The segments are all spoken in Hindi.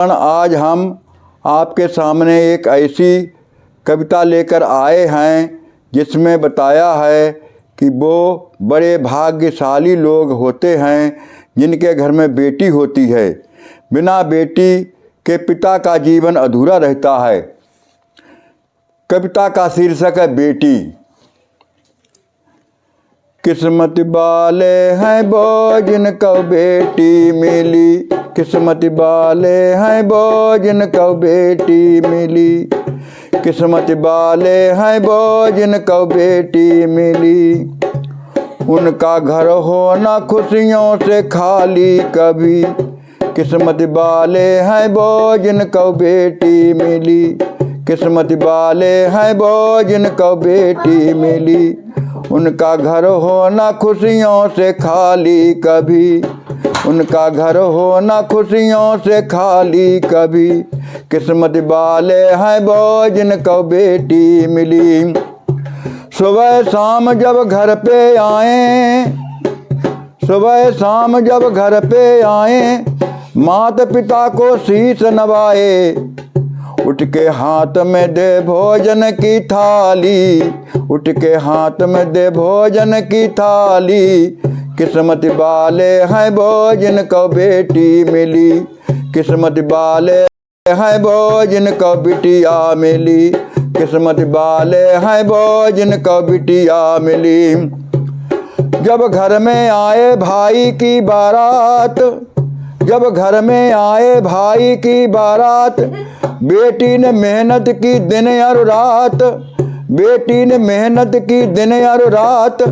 आज हम आपके सामने एक ऐसी कविता लेकर आए हैं जिसमें बताया है कि वो बड़े भाग्यशाली लोग होते हैं जिनके घर में बेटी होती है। बिना बेटी के पिता का जीवन अधूरा रहता है। कविता का शीर्षक है बेटी। किस्मत वाले हैं वो जिनको बेटी मिली, किस्मत वाले हैं वो जिनको बेटी मिली, किस्मत वाले हैं वो जिनको बेटी मिली। उनका घर हो ना खुशियों से खाली कभी, किस्मत वाले हैं वो जिनको बेटी मिली, किस्मत वाले हैं वो जिनको बेटी मिली। उनका घर हो ना खुशियों से खाली कभी, उनका घर हो ना खुशियों से खाली कभी, किस्मत वाले हैं वो जिनको बेटी मिली। सुबह शाम जब घर पे आए, सुबह शाम जब घर पे आए, माता पिता को शीश नवाए, उठ के हाथ में दे भोजन की थाली, उठ के हाथ में दे भोजन की थाली। किस्मत वाले हैं वो जिनको बेटी मिली, किस्मत वाले हैं वो जिनको बिटिया मिली, किस्मत वाले हैं वो जिनको बिटिया मिली। जब घर में आए भाई की बारात, जब घर में आए भाई की बारात, बेटी ने मेहनत की दिन और रात, बेटी ने मेहनत की दिन और रात,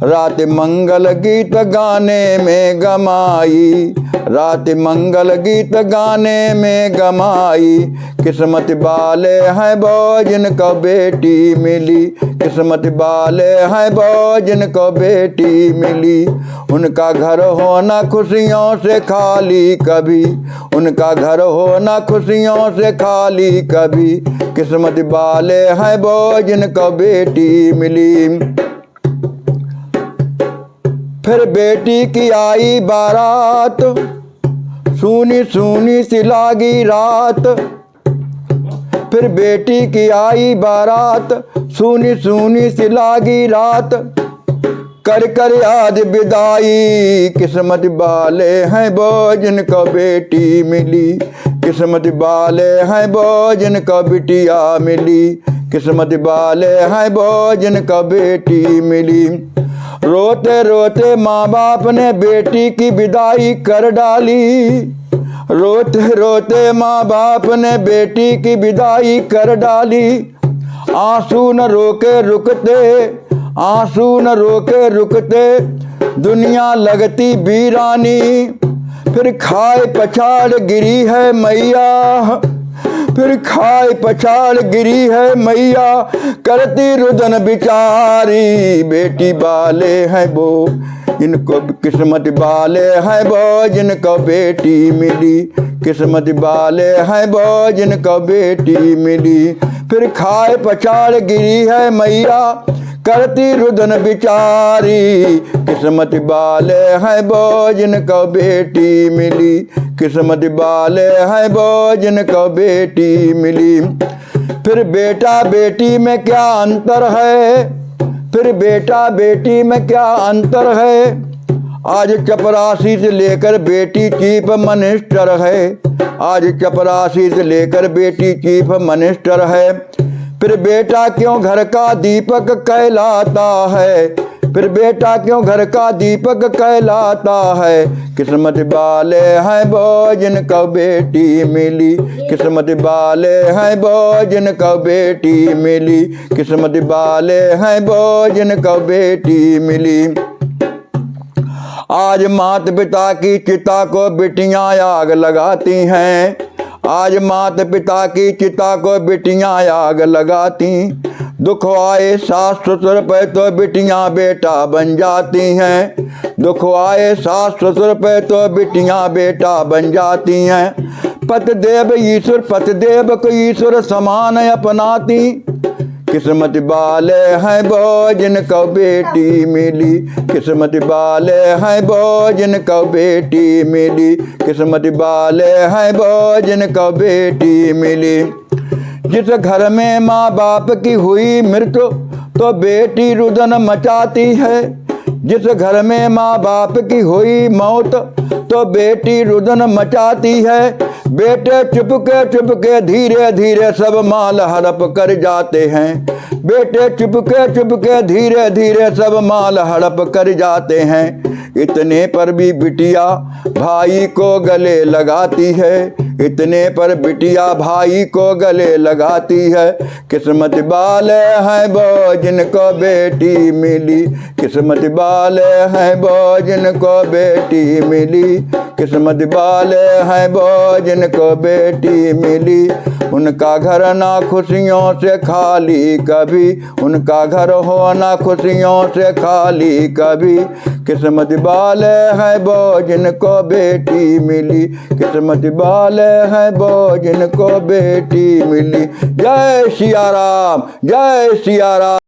रात मंगल गीत गाने में गमाई, रात मंगल गीत गाने में गमाई। किस्मत वाले हैं वो जिनको बेटी मिली, किस्मत वाले हैं वो जिनको बेटी मिली। उनका घर हो ना खुशियों से खाली कभी, उनका घर हो ना खुशियों से खाली कभी, किस्मत वाले हैं वो जिनको बेटी मिली। फिर बेटी की आई बारात, सूनी सूनी सी लागी रात, फिर बेटी की आई बारात, सूनी सूनी सी लागी रात, कर कर आज विदाई। किस्मत वाले हैं वो जिनको बेटी मिली, किस्मत वाले हैं वो जिनको बिटिया मिली, किस्मत वाले हैं वो जिनको बेटी मिली। रोते रोते माँ बाप ने बेटी की विदाई कर डाली, रोते रोते माँ बाप ने बेटी की विदाई कर डाली। आंसू न रोके रुकते, आंसू न रोके रुकते, दुनिया लगती वीरानी। फिर खाए पछाड़ गिरी है मैया, फिर खाए पछाड़ गिरी है मैया, करती रुदन बिचारी। बेटी वाले हैं वो जिनको, किस्मत वाले हैं वो जिनको बेटी मिली, किस्मत वाले हैं वो जिनको बेटी मिली। फिर खाए पछाड़ गिरी है मैया, करती रुदन बिचारी। किस्मत वाले हैं वो जिनको बेटी मिली, किस्मत वाले हैं वो जिनको बेटी मिली। फिर बेटा बेटी में क्या अंतर है, फिर बेटा बेटी में क्या अंतर है। आज चपरासी से लेकर बेटी चीफ मिनिस्टर है, आज चपरासी से लेकर बेटी चीफ मिनिस्टर है। फिर बेटा क्यों घर का दीपक कहलाता है, फिर बेटा क्यों घर का दीपक कहलाता है। किस्मत वाले हैं वो जिनको बेटी मिली, किस्मत वाले हैं वो जिनको बेटी मिली, किस्मत वाले हैं वो जिनको बेटी मिली। आज माता पिता की चिता को बिटियां आग लगाती हैं, आज माता पिता की चिता को बिटियां आग लगाती। दुख आए सास ससुर पे तो बिटियां बेटा बन जाती हैं, दुख आए सास ससुर पे तो बिटियां बेटा बन जाती हैं। पतिदेव ईश्वर, पतिदेव को ईश्वर समान अपनाती, किस्मत वाले हैं वो जिनको बेटी मिली, किस्मत वाले हैं वो जिनको बेटी मिली, किस्मत वाले हैं वो जिनको बेटी मिली। जिस घर में माँ बाप की हुई मृत्यु तो बेटी रुदन मचाती है, जिस घर में माँ बाप की हुई मौत तो बेटी रुदन मचाती है। बेटे चुपके धीरे धीरे सब माल हड़प कर जाते हैं, बेटे चुपके धीरे धीरे सब माल हड़प कर जाते हैं। इतने पर भी बिटिया भाई को गले लगाती है, इतने पर बिटिया भाई को गले लगाती है। किस्मत वाले हैं वो जिनको बेटी मिली, किस्मत वाले हैं वो जिनको बेटी मिली, किस्मत वाले हैं वो जिनको बेटी मिली। उनका घर ना खुशियों से खाली कभी, उनका घर हो ना खुशियों से खाली कभी। किस्मत वाले हैं वो जिनको बेटी मिली, किस्मत वाले हैं वो जिनको बेटी मिली। जय सिया राम, जय सिया राम।